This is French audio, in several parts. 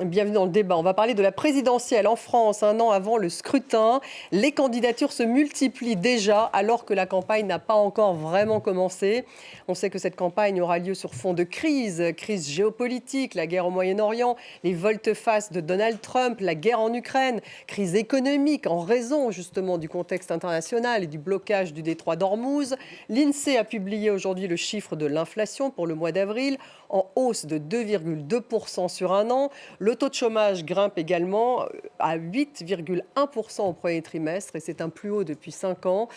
Bienvenue dans le débat. On va parler de la présidentielle en France, un an avant le scrutin. Les candidatures se multiplient déjà alors que la campagne n'a pas encore vraiment commencé. On sait que cette campagne aura lieu sur fond de crise géopolitique, la guerre au Moyen-Orient, les volte-face de Donald Trump, la guerre en Ukraine, crise économique en raison justement du contexte international et du blocage du détroit d'Ormuz. L'INSEE a publié aujourd'hui le chiffre de l'inflation pour le mois d'avril, en hausse de 2,2% sur un an. Le taux de chômage grimpe également à 8,1% au premier trimestre et c'est un plus haut depuis 5 ans.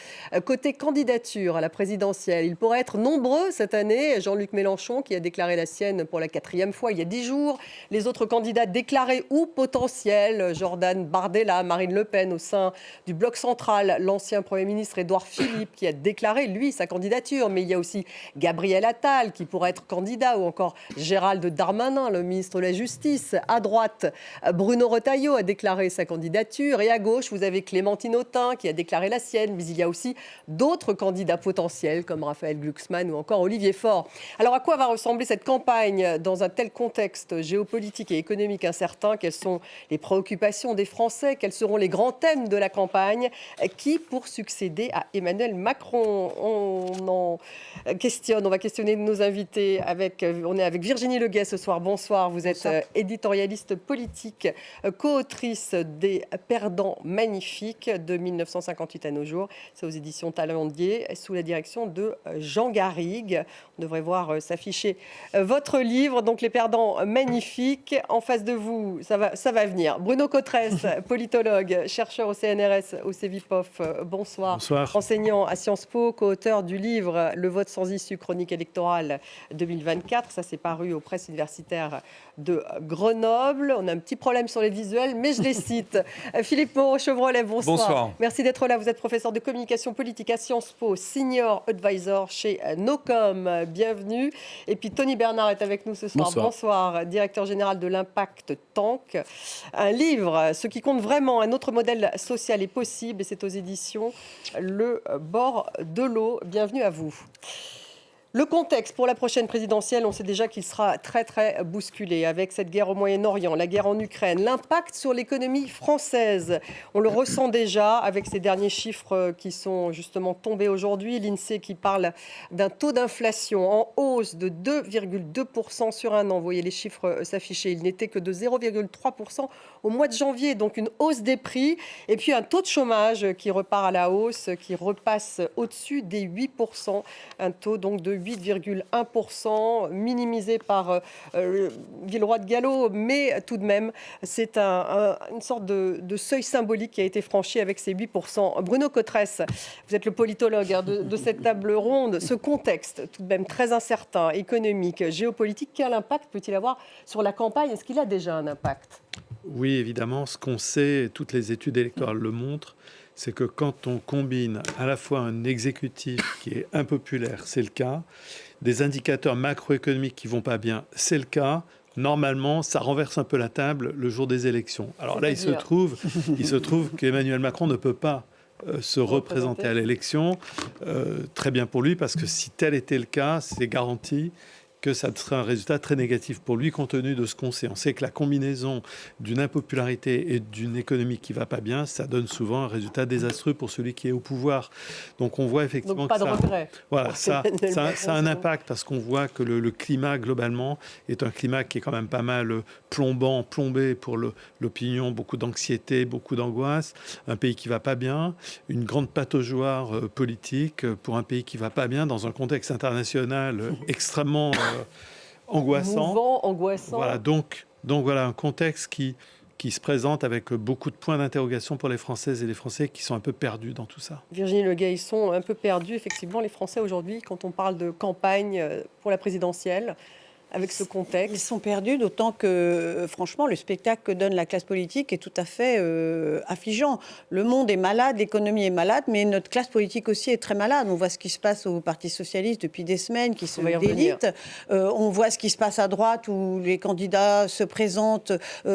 Côté candidature à la présidentielle, il pourrait être nombreux cette année. Jean-Luc Mélenchon qui a déclaré la sienne pour la 4e fois il y a 10 jours. Les autres candidats déclarés ou potentiels, Jordan Bardella, Marine Le Pen au sein du bloc central, l'ancien Premier ministre Édouard Philippe qui a déclaré, lui, sa candidature. Mais il y a aussi Gabriel Attal qui pourrait être candidat ou encore Gérald Darmanin, le ministre de la Justice. À droite, Bruno Retailleau a déclaré sa candidature. Et à gauche, vous avez Clémentine Autain qui a déclaré la sienne. Mais il y a aussi d'autres candidats potentiels comme Raphaël Glucksmann ou encore Olivier Faure. Alors à quoi va ressembler cette campagne dans un tel contexte géopolitique et économique incertain? Quelles sont les préoccupations des Français? Quels seront les grands thèmes de la campagne? Qui pour succéder à Emmanuel Macron? On va questionner nos invités. On est avec Virginie Leguet ce soir. Bonsoir. Vous êtes éditorialiste politique, co-autrice des Perdants magnifiques de 1958 à nos jours. C'est aux éditions Talendier, sous la direction de Jean Garrigue. On devrait voir s'afficher votre livre, donc Les Perdants magnifiques. En face de vous, ça va venir. Bruno Cotresse, politologue, chercheur au CNRS, au CEVIPOF. Bonsoir. Bonsoir. Enseignant à Sciences Po, co-auteur du livre Le vote sans issue, chronique électorale 2024. Ça s'est paru aux presses universitaires de Grenoble. On a un petit problème sur les visuels, mais je les cite. Philippe Moreau-Chevrolet, bonsoir. Bonsoir. Merci d'être là. Vous êtes professeur de communication politique à Sciences Po, senior advisor chez Nocom. Bienvenue. Et puis Tony Bernard est avec nous ce soir. Bonsoir. Directeur général de l'Impact Tank. Un livre, ce qui compte vraiment, un autre modèle social est possible, et c'est aux éditions Le Bord de l'eau. Bienvenue à vous. Le contexte pour la prochaine présidentielle, on sait déjà qu'il sera très très bousculé avec cette guerre au Moyen-Orient, la guerre en Ukraine, l'impact sur l'économie française. On le ressent déjà avec ces derniers chiffres qui sont justement tombés aujourd'hui. L'INSEE qui parle d'un taux d'inflation en hausse de 2,2% sur un an. Vous voyez les chiffres s'afficher. Il n'était que de 0,3% au mois de janvier, donc une hausse des prix. Et puis un taux de chômage qui repart à la hausse, qui repasse au-dessus des 8%. Un taux donc de 8,1%, minimisé par Villeroy de Galhau, mais tout de même, c'est une sorte de seuil symbolique qui a été franchi avec ces 8%. Bruno Cotresse, vous êtes le politologue de cette table ronde. Ce contexte, tout de même très incertain, économique, géopolitique, quel impact peut-il avoir sur la campagne? Est-ce qu'il a déjà un impact? Oui, évidemment, ce qu'on sait, toutes les études électorales le montrent, c'est que quand on combine à la fois un exécutif qui est impopulaire, c'est le cas, des indicateurs macroéconomiques qui vont pas bien, c'est le cas, normalement, ça renverse un peu la table le jour des élections. Alors là, il se trouve qu'Emmanuel Macron ne peut pas se représenter à l'élection. Très bien pour lui, parce que si tel était le cas, c'est garanti que ça serait un résultat très négatif pour lui, compte tenu de ce qu'on sait. On sait que la combinaison d'une impopularité et d'une économie qui ne va pas bien, ça donne souvent un résultat désastreux pour celui qui est au pouvoir. Donc on voit effectivement donc, pas de regret. Voilà, ça a un impact, parce qu'on voit que le climat, globalement, est un climat qui est quand même pas mal plombé pour l'opinion, beaucoup d'anxiété, beaucoup d'angoisse, un pays qui ne va pas bien, une grande pataugeoire politique pour un pays qui ne va pas bien, dans un contexte international extrêmement angoissant. Mouvant, angoissant. Voilà, donc voilà un contexte qui se présente avec beaucoup de points d'interrogation pour les Françaises et les Français qui sont un peu perdus dans tout ça. Virginie Leguet, ils sont un peu perdus, effectivement, les Français aujourd'hui, quand on parle de campagne pour la présidentielle, avec ce contexte. Ils sont perdus, d'autant que, franchement, le spectacle que donne la classe politique est tout à fait affligeant. Le monde est malade, l'économie est malade, mais notre classe politique aussi est très malade. On voit ce qui se passe au Parti socialiste depuis des semaines, qui se délite. On voit ce qui se passe à droite, où les candidats se présentent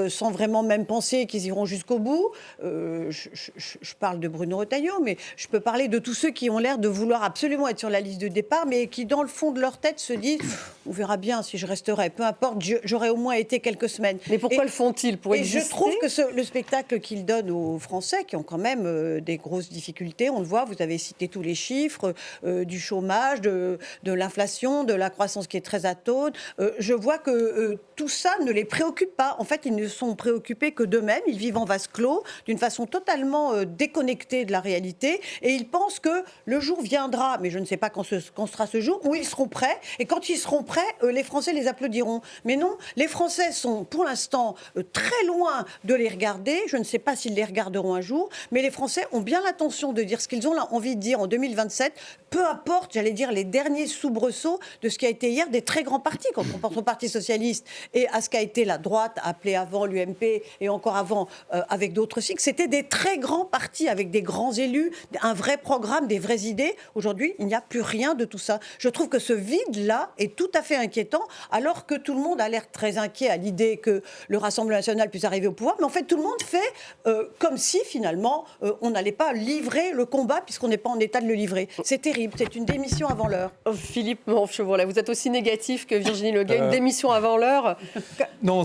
sans vraiment même penser qu'ils iront jusqu'au bout. Je parle de Bruno Retailleau, mais je peux parler de tous ceux qui ont l'air de vouloir absolument être sur la liste de départ, mais qui, dans le fond de leur tête, se disent « on verra bien si je je resterai. Peu importe, j'aurai au moins été quelques semaines. Mais pourquoi le font-ils? Pour exister ? Je trouve que le spectacle qu'ils donnent aux Français, qui ont quand même des grosses difficultés, on le voit, vous avez cité tous les chiffres, du chômage, de l'inflation, de la croissance qui est très atone. Je vois que tout ça ne les préoccupe pas. En fait, ils ne sont préoccupés que d'eux-mêmes. Ils vivent en vase clos, d'une façon totalement déconnectée de la réalité. Et ils pensent que le jour viendra, mais je ne sais pas quand sera ce jour, où ils seront prêts. Et quand ils seront prêts, les Français les applaudiront. Mais non, les Français sont pour l'instant très loin de les regarder. Je ne sais pas s'ils les regarderont un jour. Mais les Français ont bien l'intention de dire ce qu'ils ont envie de dire en 2027. Peu importe, j'allais dire, les derniers soubresauts de ce qui a été hier des très grands partis. Quand on pense au Parti socialiste et à ce qu'a été la droite, appelée avant l'UMP et encore avant avec d'autres cycles, c'était des très grands partis avec des grands élus, un vrai programme, des vraies idées. Aujourd'hui, il n'y a plus rien de tout ça. Je trouve que ce vide-là est tout à fait inquiétant, alors que tout le monde a l'air très inquiet à l'idée que le Rassemblement national puisse arriver au pouvoir. Mais en fait, tout le monde fait comme si, finalement, on n'allait pas livrer le combat puisqu'on n'est pas en état de le livrer. C'est terrible. C'est une démission avant l'heure. Philippe Manchevrolet, vous êtes aussi négatif que Virginie Leguet. Une démission avant l'heure. Non,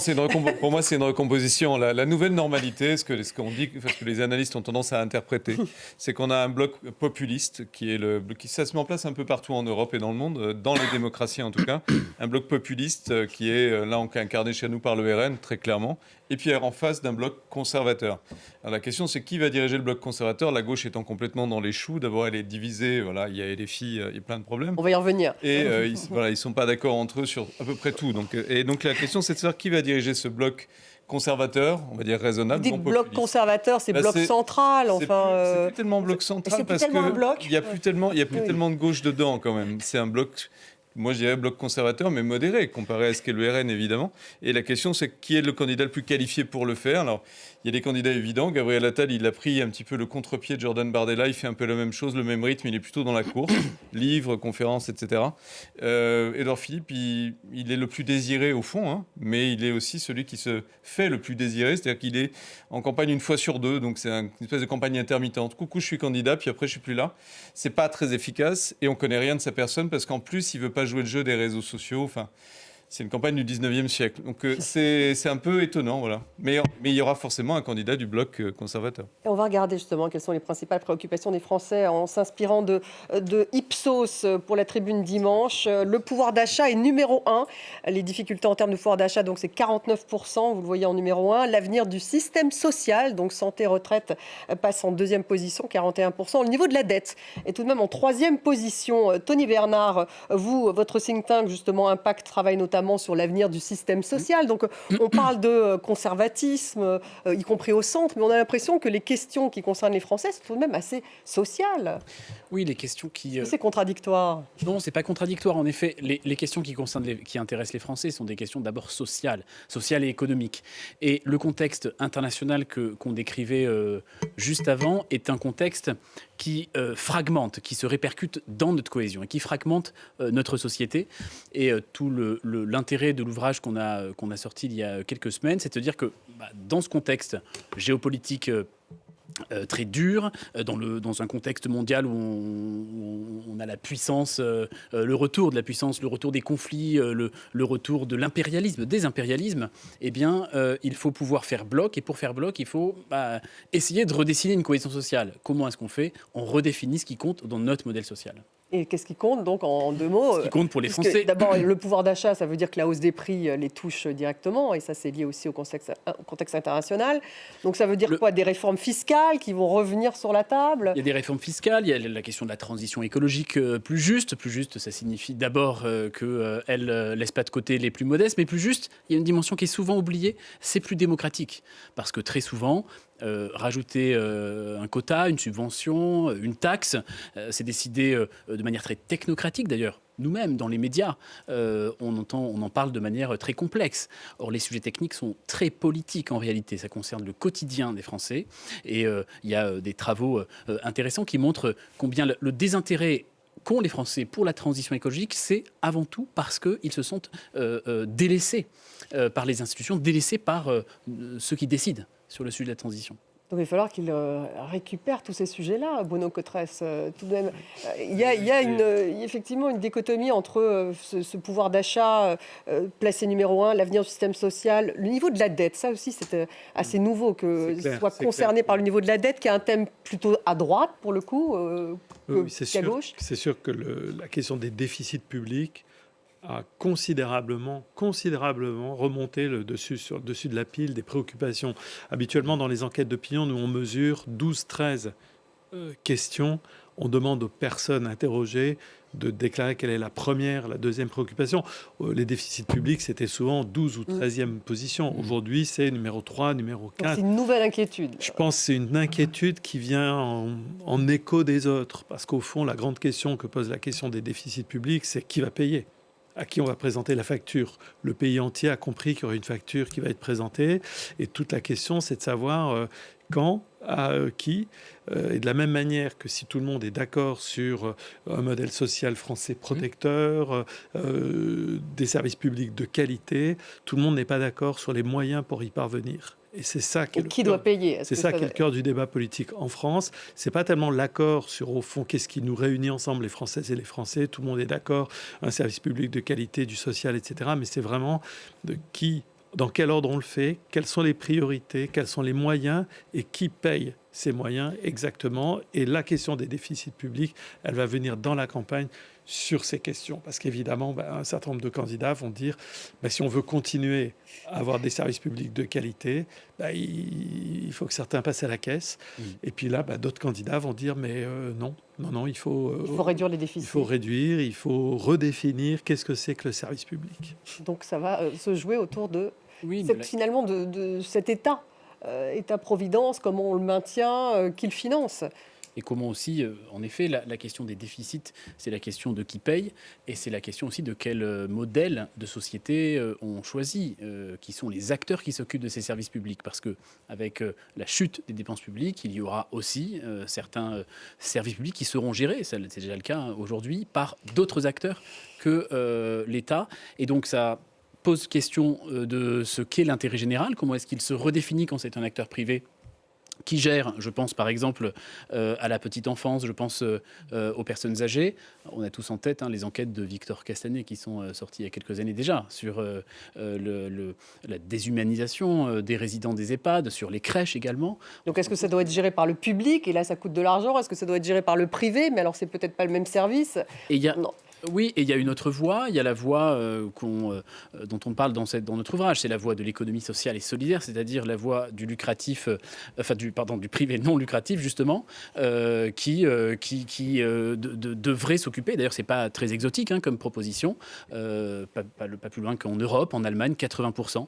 pour moi, c'est une recomposition. La nouvelle normalité, ce qu'on dit, ce que les analystes ont tendance à interpréter, c'est qu'on a un bloc populiste ça se met en place un peu partout en Europe et dans le monde, dans les démocraties en tout cas, un bloc populiste qui est là incarné chez nous par le RN, très clairement, et puis en face d'un bloc conservateur. Alors la question, c'est qui va diriger le bloc conservateur, la gauche étant complètement dans les choux. D'abord, elle est divisée, voilà, il y a les filles, il y a plein de problèmes. On va y revenir. Et ils sont pas d'accord entre eux sur à peu près tout. Donc la question, c'est de savoir qui va diriger ce bloc conservateur, on va dire raisonnable. Vous dites bloc conservateur, c'est bloc central, enfin. C'est plus tellement bloc central parce qu'il n'y a plus tellement de gauche dedans quand même. C'est un bloc. Moi, je dirais bloc conservateur, mais modéré, comparé à ce qu'est le RN, évidemment. Et la question, c'est qui est le candidat le plus qualifié pour le faire. Alors, il y a des candidats évidents. Gabriel Attal, il a pris un petit peu le contre-pied de Jordan Bardella. Il fait un peu la même chose, le même rythme. Il est plutôt dans la course. Livres, conférences, etc. Édouard Philippe, il est le plus désiré au fond, hein, mais il est aussi celui qui se fait le plus désiré. C'est-à-dire qu'il est en campagne une fois sur deux. Donc, c'est une espèce de campagne intermittente. Coucou, je suis candidat, puis après, je suis plus là. C'est pas très efficace et on connaît rien de sa personne parce qu'en plus, il veut pas jouer le jeu des réseaux sociaux. Enfin, c'est une campagne du 19e siècle. Donc c'est un peu étonnant, voilà. Mais il y aura forcément un candidat du bloc conservateur. Et on va regarder justement quelles sont les principales préoccupations des Français en s'inspirant de Ipsos pour la Tribune dimanche. Le pouvoir d'achat est numéro 1. Les difficultés en termes de pouvoir d'achat, donc c'est 49%, vous le voyez en numéro 1. L'avenir du système social, donc santé, retraite, passe en deuxième position, 41%. Le niveau de la dette est tout de même en troisième position. Tony Bernard, vous, votre think tank, justement, Impact, travaille notamment sur l'avenir du système social. Donc, on parle de conservatisme, y compris au centre, mais on a l'impression que les questions qui concernent les Français sont tout de même assez sociales. Oui, les questions qui... C'est contradictoire. Non, c'est pas contradictoire. En effet, les questions qui intéressent les Français sont des questions d'abord sociales et économiques. Et le contexte international qu'on décrivait juste avant est un contexte qui fragmente, qui se répercute dans notre cohésion et qui fragmente notre société. Et tout l'intérêt de l'ouvrage qu'on a sorti il y a quelques semaines, c'est de dire que dans ce contexte géopolitique très dur, dans un contexte mondial où on a la puissance, le retour de la puissance, le retour des conflits, le retour de l'impérialisme, des impérialismes, eh bien, il faut pouvoir faire bloc. Et pour faire bloc, il faut essayer de redessiner une cohésion sociale. Comment est-ce qu'on fait ? On redéfinit ce qui compte dans notre modèle social. Et qu'est-ce qui compte, donc, en deux mots ? Ce qui compte pour les Français. D'abord, le pouvoir d'achat, ça veut dire que la hausse des prix les touche directement, et ça, c'est lié aussi au contexte international. Donc, ça veut dire quoi ? Des réformes fiscales qui vont revenir sur la table ? Il y a des réformes fiscales, il y a la question de la transition écologique plus juste. Plus juste, ça signifie d'abord qu'elle ne laisse pas de côté les plus modestes, mais plus juste, il y a une dimension qui est souvent oubliée, c'est plus démocratique. Parce que très souvent, rajouter un quota, une subvention, une taxe, c'est décidé de manière très technocratique d'ailleurs. Nous-mêmes, dans les médias, on en parle de manière très complexe. Or, les sujets techniques sont très politiques en réalité. Ça concerne le quotidien des Français. Et il y a des travaux intéressants qui montrent combien le désintérêt qu'ont les Français pour la transition écologique, c'est avant tout parce qu'ils se sentent délaissés par les institutions, délaissés par ceux qui décident sur le sujet de la transition. Donc il va falloir qu'il récupère tous ces sujets-là, Bruno Cotresse. Tout de même, il y a effectivement une dichotomie entre ce pouvoir d'achat placé numéro 1, l'avenir du système social, le niveau de la dette. Ça aussi, c'est assez nouveau que ce soit concerné par le niveau de la dette, qui est un thème plutôt à droite, pour le coup, qu'à gauche. C'est sûr que la question des déficits publics a considérablement remonté sur le dessus de la pile des préoccupations. Habituellement, dans les enquêtes d'opinion, nous on mesure 12-13 questions. On demande aux personnes interrogées de déclarer quelle est la première, la deuxième préoccupation. Les déficits publics, c'était souvent 12 ou 13e position. Aujourd'hui, c'est numéro 3, numéro 4. Donc c'est une nouvelle inquiétude. Je pense que c'est une inquiétude qui vient en écho des autres. Parce qu'au fond, la grande question que pose la question des déficits publics, c'est qui va payer ? À qui on va présenter la facture. Le pays entier a compris qu'il y aurait une facture qui va être présentée. Et toute la question, c'est de savoir quand, à qui. Et de la même manière que si tout le monde est d'accord sur un modèle social français protecteur, des services publics de qualité, tout le monde n'est pas d'accord sur les moyens pour y parvenir. Et c'est ça qui doit payer. C'est ça qui est le cœur du débat politique en France. C'est pas tellement l'accord sur, au fond, qu'est-ce qui nous réunit ensemble, les Françaises et les Français. Tout le monde est d'accord, un service public de qualité, du social, etc. Mais c'est vraiment dans quel ordre on le fait, quelles sont les priorités, quels sont les moyens et qui paye ces moyens exactement. Et la question des déficits publics, elle va venir dans la campagne sur ces questions. Parce qu'évidemment, un certain nombre de candidats vont dire si on veut continuer à avoir des services publics de qualité, il faut que certains passent à la caisse. Et puis là, d'autres candidats vont dire non, il faut réduire les déficits. Il faut réduire, il faut redéfinir qu'est-ce que c'est que le service public. Donc ça va se jouer autour de finalement de cet État. État-providence, comment on le maintient, qui le finance. Et comment aussi, en effet, la question des déficits, c'est la question de qui paye, et c'est la question aussi de quel modèle de société on choisit, qui sont les acteurs qui s'occupent de ces services publics. Parce qu'avec la chute des dépenses publiques, il y aura aussi certains services publics qui seront gérés, c'est déjà le cas aujourd'hui, par d'autres acteurs que l'État. Et donc ça pose question de ce qu'est l'intérêt général, comment est-ce qu'il se redéfinit quand c'est un acteur privé qui gère, je pense par exemple à la petite enfance, je pense aux personnes âgées. On a tous en tête les enquêtes de Victor Castanet qui sont sorties il y a quelques années déjà sur la déshumanisation des résidents des EHPAD, sur les crèches également. Donc est-ce que ça doit être géré par le public et là ça coûte de l'argent ? Est-ce que ça doit être géré par le privé ? Mais alors c'est peut-être pas le même service. Non. Oui, et il y a une autre voie, il y a la voie dont on parle dans notre ouvrage, c'est la voie de l'économie sociale et solidaire, c'est-à-dire la voie du lucratif, du privé non lucratif justement, qui devrait s'occuper, d'ailleurs c'est pas très exotique comme proposition, pas plus loin qu'en Europe, en Allemagne, 80%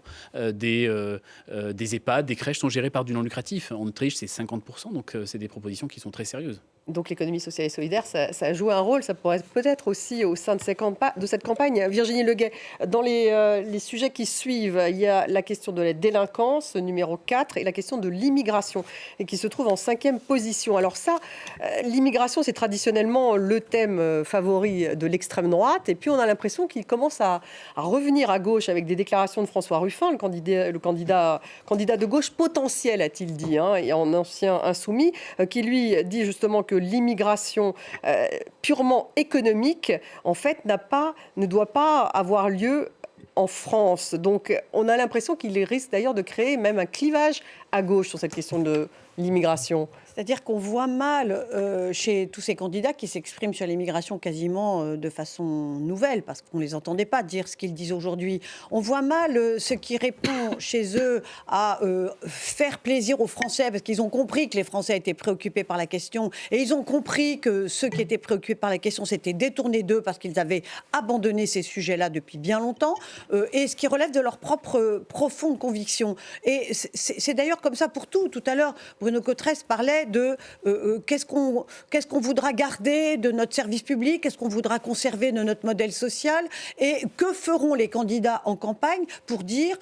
des EHPAD, des crèches sont gérées par du non lucratif, en Autriche c'est 50%, donc c'est des propositions qui sont très sérieuses. Donc l'économie sociale et solidaire, ça a joué un rôle, ça pourrait peut-être aussi au sein de cette campagne. Virginie Leguet, dans les sujets qui suivent, il y a la question de la délinquance, numéro 4, et la question de l'immigration, et qui se trouve en 5e position. Alors ça, l'immigration, c'est traditionnellement le thème favori de l'extrême droite, et puis on a l'impression qu'il commence à revenir à gauche avec des déclarations de François Ruffin, le candidat de gauche potentiel, a-t-il dit, et en ancien insoumis, qui lui dit justement que l'immigration purement économique, en fait, ne doit pas avoir lieu en France. Donc, on a l'impression qu'il risque d'ailleurs de créer même un clivage à gauche sur cette question de l'immigration. C'est-à-dire qu'on voit mal chez tous ces candidats qui s'expriment sur l'immigration quasiment de façon nouvelle, parce qu'on ne les entendait pas dire ce qu'ils disent aujourd'hui. On voit mal ce qui répond chez eux à faire plaisir aux Français, parce qu'ils ont compris que les Français étaient préoccupés par la question, et ils ont compris que ceux qui étaient préoccupés par la question s'étaient détournés d'eux parce qu'ils avaient abandonné ces sujets-là depuis bien longtemps, et ce qui relève de leur propre profonde conviction. Et c'est d'ailleurs comme ça pour tout. Tout à l'heure, Bruno Cotresse parlait de qu'est-ce qu'on voudra garder de notre service public, qu'est-ce qu'on voudra conserver de notre modèle social, et que feront les candidats en campagne pour dire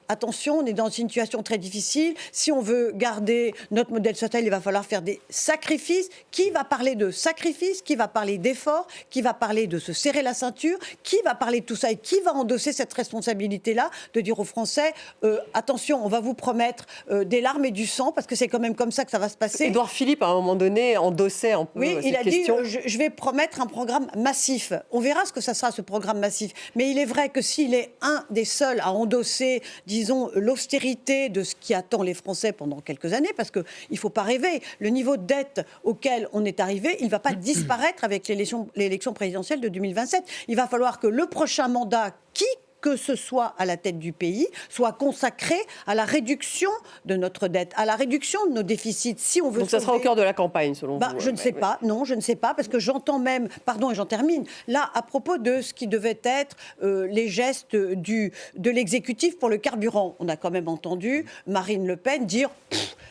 attention, on est dans une situation très difficile. Si on veut garder notre modèle social, il va falloir faire des sacrifices. Qui va parler de sacrifices? Qui va parler d'efforts? Qui va parler de se serrer la ceinture? Qui va parler de tout ça? Et qui va endosser cette responsabilité-là de dire aux Français, attention, on va vous promettre des larmes et du sang, parce que c'est quand même comme ça que ça va se passer. Édouard Philippe, à un moment donné, endossait un peu il a question. dit, je vais promettre un programme massif. On verra ce que ça sera, ce programme massif. Mais il est vrai que s'il est un des seuls à endosser, disons, l'austérité de ce qui attend les Français pendant quelques années, parce qu'il ne faut pas rêver, le niveau de dette auquel on est arrivé, il ne va pas disparaître avec l'élection présidentielle de 2027. Il va falloir que le prochain mandat, qui que ce soit à la tête du pays, soit consacré à la réduction de notre dette, à la réduction de nos déficits. Si on veut Donc ça sera au cœur de la campagne, selon vous? Je ne sais pas, non, je ne sais pas, parce que j'entends même, pardon, et j'en termine, là, à propos de ce qui devait être les gestes de l'exécutif pour le carburant. On a quand même entendu Marine Le Pen dire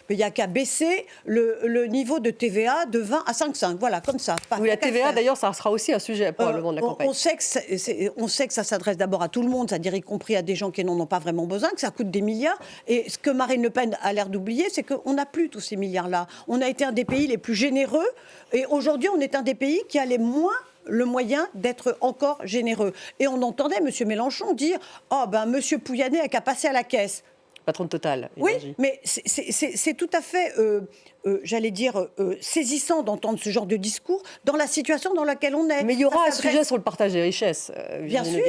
il n'y a qu'à baisser le niveau de TVA de 20 à 5,5. Voilà, comme ça. Oui, la TVA, d'ailleurs, ça sera aussi un sujet probablement de la campagne. On sait que ça s'adresse d'abord à tout le monde, c'est-à-dire y compris à des gens qui n'en ont pas vraiment besoin, que ça coûte des milliards. Et ce que Marine Le Pen a l'air d'oublier, c'est qu'on n'a plus tous ces milliards-là. On a été un des pays les plus généreux, et aujourd'hui, on est un des pays qui a les moins le moyen d'être encore généreux. Et on entendait M. Mélenchon dire « Oh, ben, M. Pouyanné a qu'à passer à la caisse ». Patron de Total. Oui, mais c'est tout à fait, j'allais dire, saisissant d'entendre ce genre de discours dans la situation dans laquelle on est. Mais il y aura un sujet sur le partage des richesses. Bien sûr,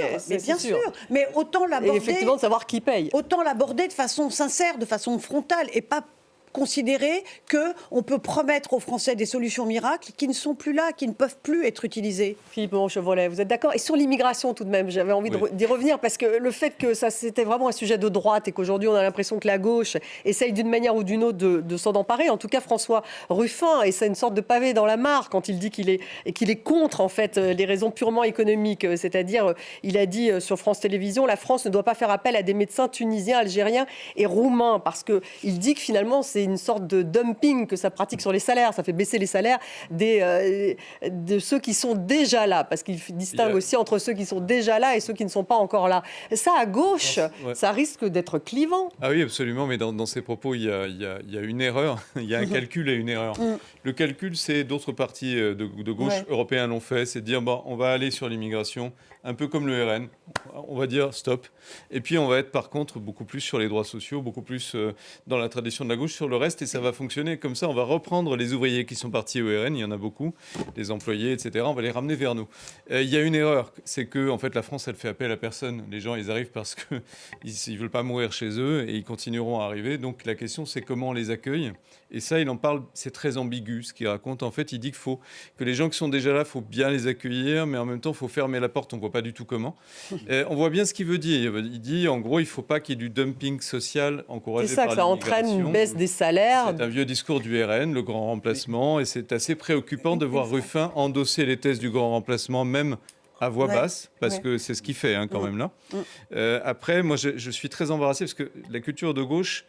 bien sûr. Mais autant l'aborder. Et effectivement, de savoir qui paye. Autant l'aborder de façon sincère, de façon frontale, et pas considérer qu'on peut promettre aux Français des solutions miracles qui ne sont plus là, qui ne peuvent plus être utilisées. Philippe Chevrolet, vous êtes d'accord? Et sur l'immigration tout de même, j'avais envie d'y revenir, parce que le fait que ça c'était vraiment un sujet de droite et qu'aujourd'hui on a l'impression que la gauche essaye d'une manière ou d'une autre de s'en emparer. En tout cas, François Ruffin, et c'est une sorte de pavé dans la mare quand il dit qu'il est contre en fait les raisons purement économiques. C'est-à-dire, il a dit sur France Télévisions, la France ne doit pas faire appel à des médecins tunisiens, algériens et roumains, parce qu'il dit que finalement c'est une sorte de dumping que ça pratique sur les salaires. Ça fait baisser les salaires de ceux qui sont déjà là, parce qu'il distingue aussi entre ceux qui sont déjà là et ceux qui ne sont pas encore là. Ça, à gauche, ça risque d'être clivant. Ah oui, absolument, mais dans ces propos, il y a une erreur, il y a un calcul et une erreur. Le calcul, c'est d'autres partis de gauche européens l'ont fait, c'est de dire, bon, on va aller sur l'immigration, un peu comme le RN, on va dire stop, et puis on va être par contre beaucoup plus sur les droits sociaux, beaucoup plus dans la tradition de la gauche sur le reste, et ça va fonctionner comme ça. On va reprendre les ouvriers qui sont partis au RN, il y en a beaucoup, les employés, etc. On va les ramener vers nous. Il y a une erreur, c'est que en fait la France, elle fait appel à personne. Les gens, ils arrivent parce que ils veulent pas mourir chez eux et ils continueront à arriver. Donc la question, c'est comment on les accueille. Et ça, il en parle, c'est très ambigu ce qu'il raconte. En fait, il dit que les gens qui sont déjà là, il faut bien les accueillir, mais en même temps, il faut fermer la porte. On ne voit pas du tout comment. On voit bien ce qu'il veut dire. Il dit, en gros, il ne faut pas qu'il y ait du dumping social encouragé par l'immigration. C'est ça, que ça entraîne une baisse des salaires. C'est un vieux discours du RN, le grand remplacement, et c'est assez préoccupant de voir Ruffin endosser les thèses du grand remplacement, même à voix basse, parce que c'est ce qu'il fait quand même là. Après, moi, je suis très embarrassé, parce que la culture de gauche,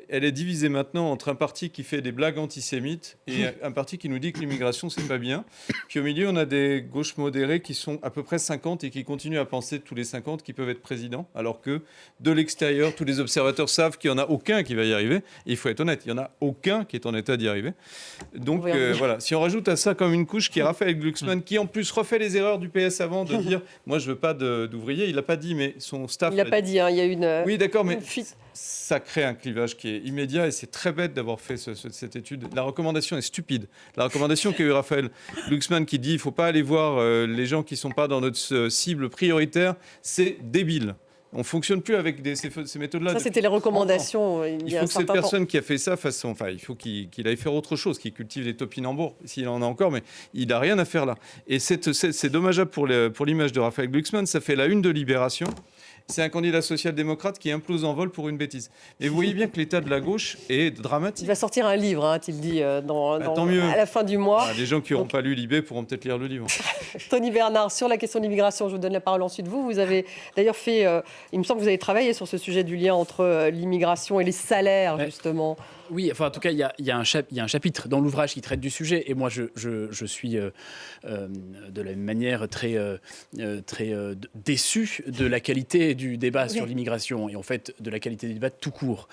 elle est divisée maintenant entre un parti qui fait des blagues antisémites et un parti qui nous dit que l'immigration, c'est pas bien. Puis au milieu, on a des gauches modérées qui sont à peu près 50 et qui continuent à penser tous les 50 qui peuvent être présidents, alors que de l'extérieur, tous les observateurs savent qu'il n'y en a aucun qui va y arriver. Et il faut être honnête, il n'y en a aucun qui est en état d'y arriver. Donc voilà, si on rajoute à ça comme une couche qui est Raphaël Glucksmann, qui en plus refait les erreurs du PS avant de dire « moi je veux pas d'ouvriers », il l'a pas dit, mais son staff... Il l'a pas dit, il y a une... Oui, d'accord, mais... Ça crée un clivage qui est immédiat et c'est très bête d'avoir fait cette étude. La recommandation est stupide. La recommandation qu'a eu Raphaël Glucksmann qui dit qu'il ne faut pas aller voir les gens qui ne sont pas dans notre cible prioritaire, c'est débile. On ne fonctionne plus avec ces méthodes-là. Ça, c'était les recommandations. Il faut que cette personne qui a fait ça fasse il faut qu'il aille faire autre chose, qu'il cultive des topinambours, s'il en a encore, mais il n'a rien à faire là. Et c'est dommageable pour l'image de Raphaël Glucksmann. Ça fait la une de Libération. C'est un candidat social-démocrate qui implose en vol pour une bêtise. Et vous voyez bien que l'état de la gauche est dramatique. Il va sortir un livre, a-t-il dit, tant mieux. à la fin du mois. Les gens qui n'auront pas lu Libé pourront peut-être lire le livre. Tony Bernard, sur la question de l'immigration, je vous donne la parole ensuite. Vous avez d'ailleurs fait, il me semble que vous avez travaillé sur ce sujet du lien entre l'immigration et les salaires, justement. Oui, enfin, en tout cas, il y a un chapitre dans l'ouvrage qui traite du sujet. Et moi, je suis de la même manière très déçu de la qualité du débat sur l'immigration et en fait de la qualité du débat tout court.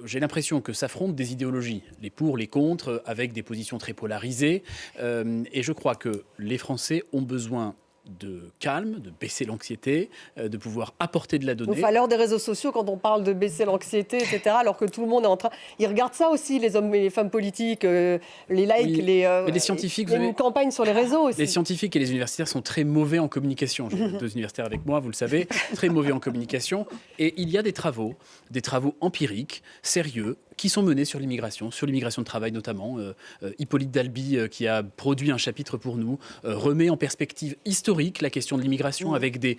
J'ai l'impression que s'affrontent des idéologies, les pour, les contre, avec des positions très polarisées. Et je crois que les Français ont besoin de calme, de baisser l'anxiété, de pouvoir apporter de la donnée. Donc, à l'heure des réseaux sociaux, quand on parle de baisser l'anxiété, etc., alors que tout le monde est en train... Ils regardent ça aussi, les hommes et les femmes politiques, les likes, mais les scientifiques... Il y a une campagne sur les réseaux aussi. Les scientifiques et les universitaires sont très mauvais en communication. J'ai 2 universitaires avec moi, vous le savez, très mauvais en communication. Et il y a des travaux empiriques, sérieux, qui sont menés sur l'immigration de travail notamment. Hippolyte Dalby, qui a produit un chapitre pour nous, remet en perspective historique la question de l'immigration avec des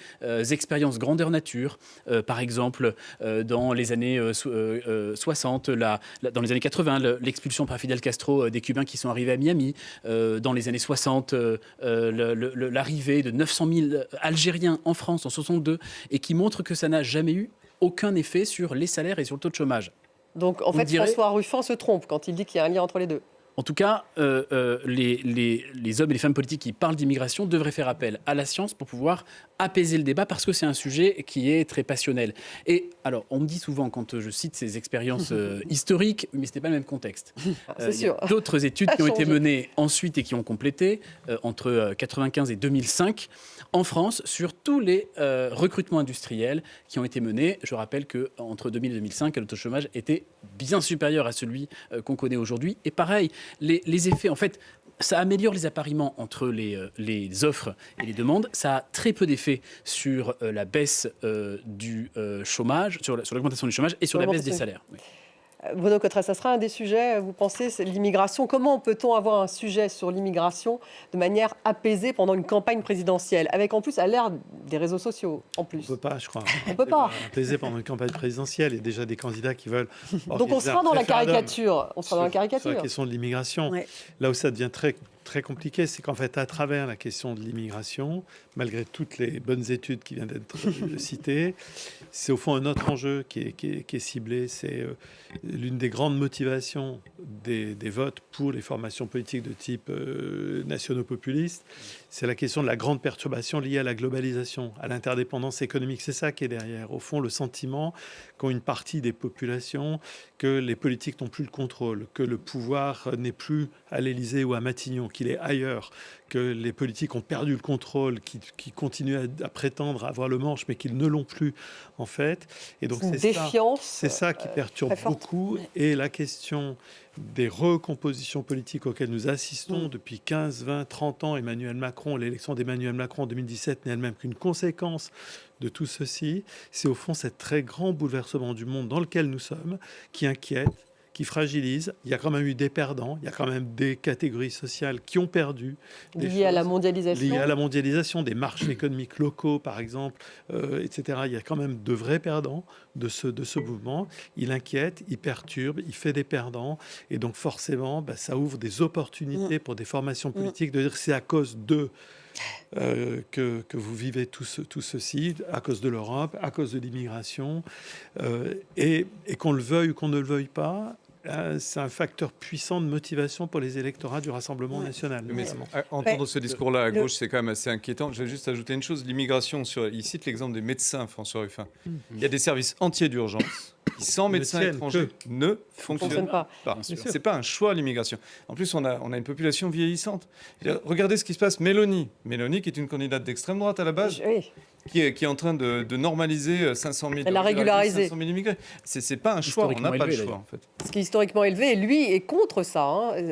expériences grandeur nature. Par exemple, dans les années 60, dans les années 80, l'expulsion par Fidel Castro des Cubains qui sont arrivés à Miami. Dans les années 60, l'arrivée de 900 000 Algériens en France en 62, et qui montre que ça n'a jamais eu aucun effet sur les salaires et sur le taux de chômage. Donc, en fait, François Ruffin se trompe quand il dit qu'il y a un lien entre les deux. En tout cas, les hommes et les femmes politiques qui parlent d'immigration devraient faire appel à la science pour pouvoir apaiser le débat, parce que c'est un sujet qui est très passionnel. Et alors, on me dit souvent, quand je cite ces expériences historiques, mais ce n'était pas le même contexte. C'est sûr. Il y a d'autres études qui ont été menées ensuite et qui ont complété, entre 1995 et 2005, en France, sur tous les recrutements industriels qui ont été menés. Je rappelle qu'entre 2000 et 2005, le taux de chômage était bien supérieur à celui qu'on connaît aujourd'hui. Et pareil, les effets, en fait, ça améliore les appariements entre les offres et les demandes. Ça a très peu d'effet sur la baisse du chômage, sur l'augmentation du chômage et sur la baisse des salaires. Oui. Bruno Cotteret, ça sera un des sujets, vous pensez, c'est l'immigration. Comment peut-on avoir un sujet sur l'immigration de manière apaisée pendant une campagne présidentielle, avec en plus à l'ère des réseaux sociaux en plus? On ne peut pas, je crois. On ne peut pas. Apaiser pendant une campagne présidentielle. Il y a déjà des candidats qui veulent... Donc on sera dans la caricature. On sera dans la caricature. Sur la question de l'immigration. Ouais. Là où ça devient très compliqué, c'est qu'en fait, à travers la question de l'immigration, malgré toutes les bonnes études qui viennent d'être citées, c'est au fond un autre enjeu qui est ciblé. C'est l'une des grandes motivations des votes pour les formations politiques de type nationaux-populistes. C'est la question de la grande perturbation liée à la globalisation, à l'interdépendance économique. C'est ça qui est derrière. Au fond, le sentiment qu'ont une partie des populations que les politiques n'ont plus le contrôle, que le pouvoir n'est plus à l'Élysée ou à Matignon, qu'il est ailleurs, que les politiques ont perdu le contrôle, qui continuent à prétendre avoir le manche, mais qu'ils ne l'ont plus, en fait. Et donc, c'est ça qui perturbe beaucoup. Et la question des recompositions politiques auxquelles nous assistons depuis 15, 20, 30 ans, l'élection d'Emmanuel Macron en 2017 n'est elle-même qu'une conséquence de tout ceci. C'est au fond ce très grand bouleversement du monde dans lequel nous sommes qui inquiète, qui fragilise. Il y a quand même eu des perdants, il y a quand même des catégories sociales qui ont perdu. Liées à la mondialisation. Liées à la mondialisation, des marchés économiques locaux, par exemple, etc. Il y a quand même de vrais perdants de ce mouvement. Il inquiète, il perturbe, il fait des perdants. Et donc forcément, ça ouvre des opportunités pour des formations politiques de dire que c'est à cause d'eux que vous vivez tout ceci, à cause de l'Europe, à cause de l'immigration. Et qu'on le veuille ou qu'on ne le veuille pas, c'est un facteur puissant de motivation pour les électorats du Rassemblement national. Mais entendre ce discours-là à gauche, c'est quand même assez inquiétant. Je vais juste ajouter une chose. L'immigration, il cite l'exemple des médecins, François Ruffin. Il y a des services entiers d'urgence qui, sans médecins étrangers, ne fonctionnent pas. C'est pas un choix, l'immigration. En plus, on a une population vieillissante. Regardez ce qui se passe. Mélanie, qui est une candidate d'extrême droite à la base, qui est en train de normaliser 500 000 immigrés. C'est pas un choix, on n'a pas le choix, en fait. Ce qui est historiquement élevé, et lui est contre ça.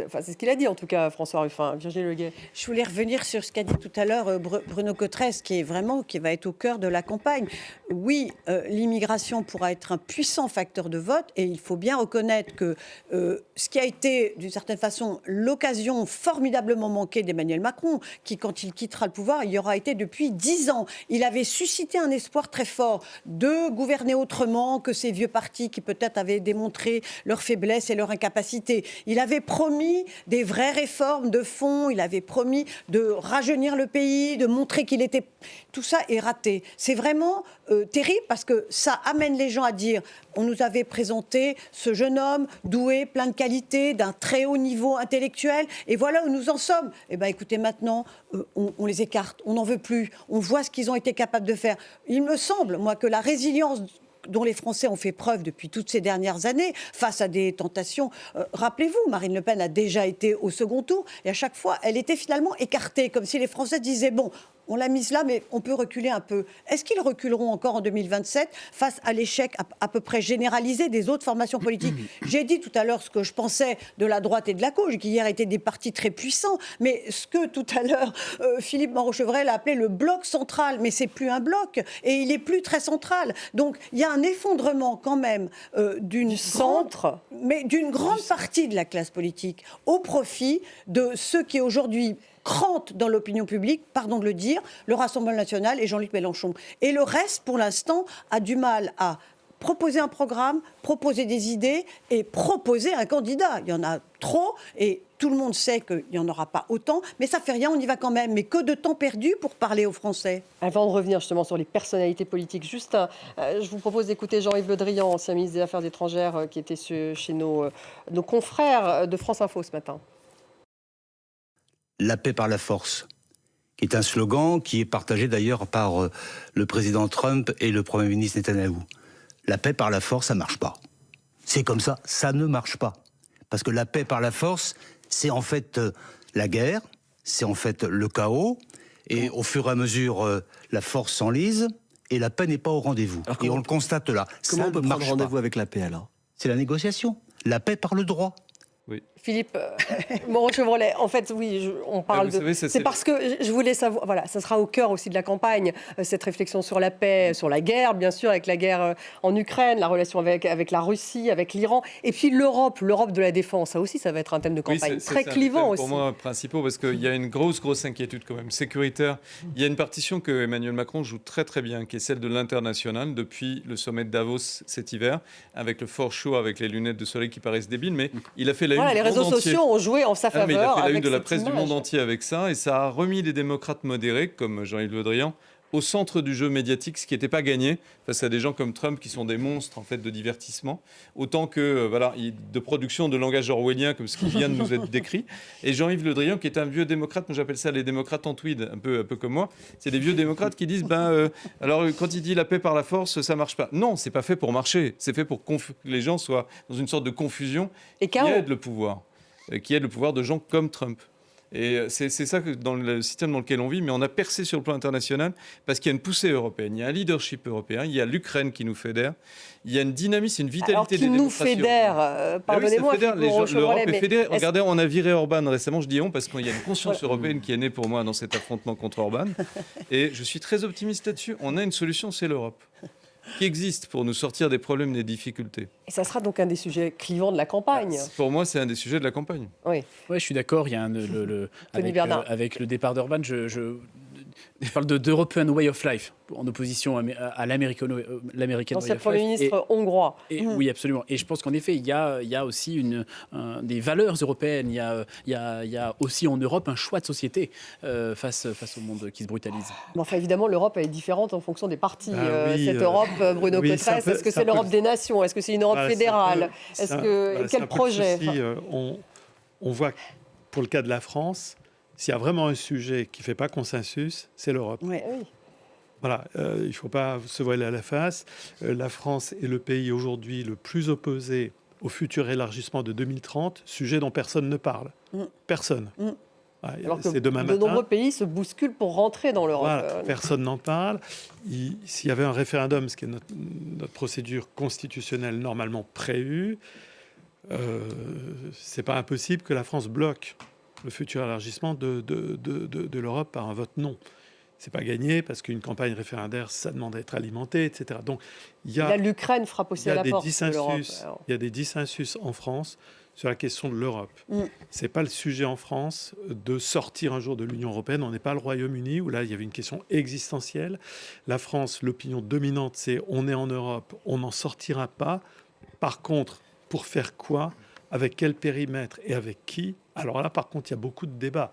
Enfin, c'est ce qu'il a dit, en tout cas, François Ruffin. Virginie Leguet. Je voulais revenir sur ce qu'a dit tout à l'heure Bruno Cotteret, qui va être au cœur de la campagne. Oui, l'immigration pourra être un puissant facteur de vote, et il faut bien reconnaître que ce qui a été, d'une certaine façon, l'occasion formidablement manquée d'Emmanuel Macron, qui, quand il quittera le pouvoir, il y aura été depuis 10 ans. Il avait suscité un espoir très fort de gouverner autrement que ces vieux partis qui peut-être avaient démontré leur faiblesse et leur incapacité. Il avait promis des vraies réformes de fond, il avait promis de rajeunir le pays, de montrer qu'il était... Tout ça est raté. C'est vraiment terrible parce que ça amène les gens à dire on nous avait présenté ce jeune homme doué, plein de qualités, d'un très haut niveau intellectuel, et voilà où nous en sommes. Eh bien, écoutez, maintenant, on les écarte, on n'en veut plus, on voit ce qu'ils ont été capables de faire. Il me semble, moi, que la résilience dont les Français ont fait preuve depuis toutes ces dernières années, face à des tentations. Rappelez-vous, Marine Le Pen a déjà été au second tour, et à chaque fois, elle était finalement écartée, comme si les Français disaient, bon, on l'a mise là, mais on peut reculer un peu. Est-ce qu'ils reculeront encore en 2027 face à l'échec à peu près généralisé des autres formations politiques ? J'ai dit tout à l'heure ce que je pensais de la droite et de la gauche, qui hier étaient des partis très puissants, mais ce que tout à l'heure Philippe Moreau-Chevrel a appelé le bloc central, mais c'est plus un bloc, et il est plus très central. Donc il y a un effondrement quand même d'une grande partie de la classe politique au profit de ceux qui aujourd'hui crante dans l'opinion publique, pardon de le dire, le Rassemblement national et Jean-Luc Mélenchon. Et le reste, pour l'instant, a du mal à proposer un programme, proposer des idées et proposer un candidat. Il y en a trop et tout le monde sait qu'il n'y en aura pas autant, mais ça ne fait rien, on y va quand même. Mais que de temps perdu pour parler aux Français. Avant de revenir justement sur les personnalités politiques, juste, je vous propose d'écouter Jean-Yves Le Drian, ancien ministre des Affaires étrangères, qui était chez nos confrères de France Info ce matin. La paix par la force, qui est un slogan qui est partagé d'ailleurs par le président Trump et le Premier ministre Netanyahou. La paix par la force, ça ne marche pas. C'est comme ça, ça ne marche pas. Parce que la paix par la force, c'est en fait la guerre, c'est en fait le chaos, et au fur et à mesure, la force s'enlise, et la paix n'est pas au rendez-vous. Et on le constate là. Comment on peut prendre rendez-vous avec la paix alors ? C'est la négociation. La paix par le droit. Oui. Philippe Moreau-Chevrolet, en fait, oui, on parle de... C'est parce que je voulais savoir, voilà, ça sera au cœur aussi de la campagne, cette réflexion sur la paix, sur la guerre, bien sûr, avec la guerre en Ukraine, la relation avec la Russie, avec l'Iran, et puis l'Europe de la défense, ça aussi, ça va être un thème de campagne très clivant aussi. Pour moi, principal, parce qu'il y a une grosse inquiétude quand même, sécuritaire. Il y a une partition que Emmanuel Macron joue très bien, qui est celle de l'international, depuis le sommet de Davos cet hiver, avec le fort show, avec les lunettes de soleil qui paraissent débiles, mais il a fait la une. Les réseaux sociaux ont joué en sa faveur. Il a fait la une de la cette presse image. du monde entier avec ça, et ça a remis les démocrates modérés, comme Jean-Yves Le Drian, au centre du jeu médiatique, ce qui n'était pas gagné face à des gens comme Trump qui sont des monstres en fait de divertissement, autant que de production de langage orwellien comme ce qui vient de nous être décrit. Et Jean-Yves Le Drian, qui est un vieux démocrate, moi j'appelle ça les démocrates en tweed, un peu comme moi, c'est des vieux démocrates qui disent alors quand il dit la paix par la force, ça marche pas. Non, c'est pas fait pour marcher, c'est fait pour que les gens soient dans une sorte de confusion et qui aide le pouvoir de gens comme Trump. Et c'est ça que dans le système dans lequel on vit, mais on a percé sur le plan international parce qu'il y a une poussée européenne, il y a un leadership européen, il y a l'Ukraine qui nous fédère, il y a une dynamisme, une vitalité des démocraties. Qui nous fédère, pardonnez-moi. L'Europe est fédérée. Regardez, on a viré Orban récemment, je dis on parce qu'il y a une conscience européenne qui est née pour moi dans cet affrontement contre Orban. Et je suis très optimiste là-dessus. On a une solution, c'est l'Europe, qui existe pour nous sortir des problèmes, des difficultés. Et ça sera donc un des sujets clivants de la campagne. Pour moi, c'est un des sujets de la campagne. Oui, je suis d'accord. Il y a avec le départ d'Orban, je parle d'European Way of Life, en opposition à l'American Way of Life. Premier ministre hongrois. Oui, absolument. Et je pense qu'en effet, il y a aussi des valeurs européennes. Il y a aussi en Europe un choix de société face au monde qui se brutalise. Mais enfin, évidemment, l'Europe est différente en fonction des partis. Cette Europe, Bruno Cotresse, est-ce que c'est l'Europe des nations ? Est-ce que c'est une Europe fédérale ? Quel projet ? On voit que pour le cas de la France, s'il y a vraiment un sujet qui ne fait pas consensus, c'est l'Europe. Oui. Voilà, il ne faut pas se voiler à la face. La France est le pays aujourd'hui le plus opposé au futur élargissement de 2030, sujet dont personne ne parle. Personne. Alors que de nombreux pays se bousculent pour rentrer dans l'Europe. Voilà, personne n'en parle. S'il y avait un référendum, ce qui est notre procédure constitutionnelle normalement prévue, c'est pas impossible que la France bloque le futur élargissement de l'Europe par un vote non. C'est pas gagné parce qu'une campagne référendaire, ça demande à être alimenté, etc. Donc, l'Ukraine frappe aussi à la porte de l'Europe. Il y a des dissensus en France sur la question de l'Europe. C'est pas le sujet en France de sortir un jour de l'Union européenne. On n'est pas le Royaume-Uni où là il y avait une question existentielle. La France, l'opinion dominante, c'est on est en Europe, on n'en sortira pas. Par contre, pour faire quoi ? Avec quel périmètre et avec qui ? Alors là, par contre, il y a beaucoup de débats.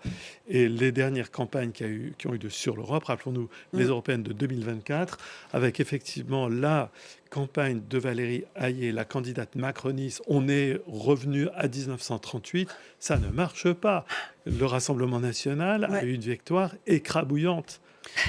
Et les dernières campagnes qui ont eu sur l'Europe, rappelons-nous les européennes de 2024, avec effectivement la campagne de Valérie Hayé, la candidate macroniste, on est revenu à 1938, ça ne marche pas. Le Rassemblement national a eu une victoire écrabouillante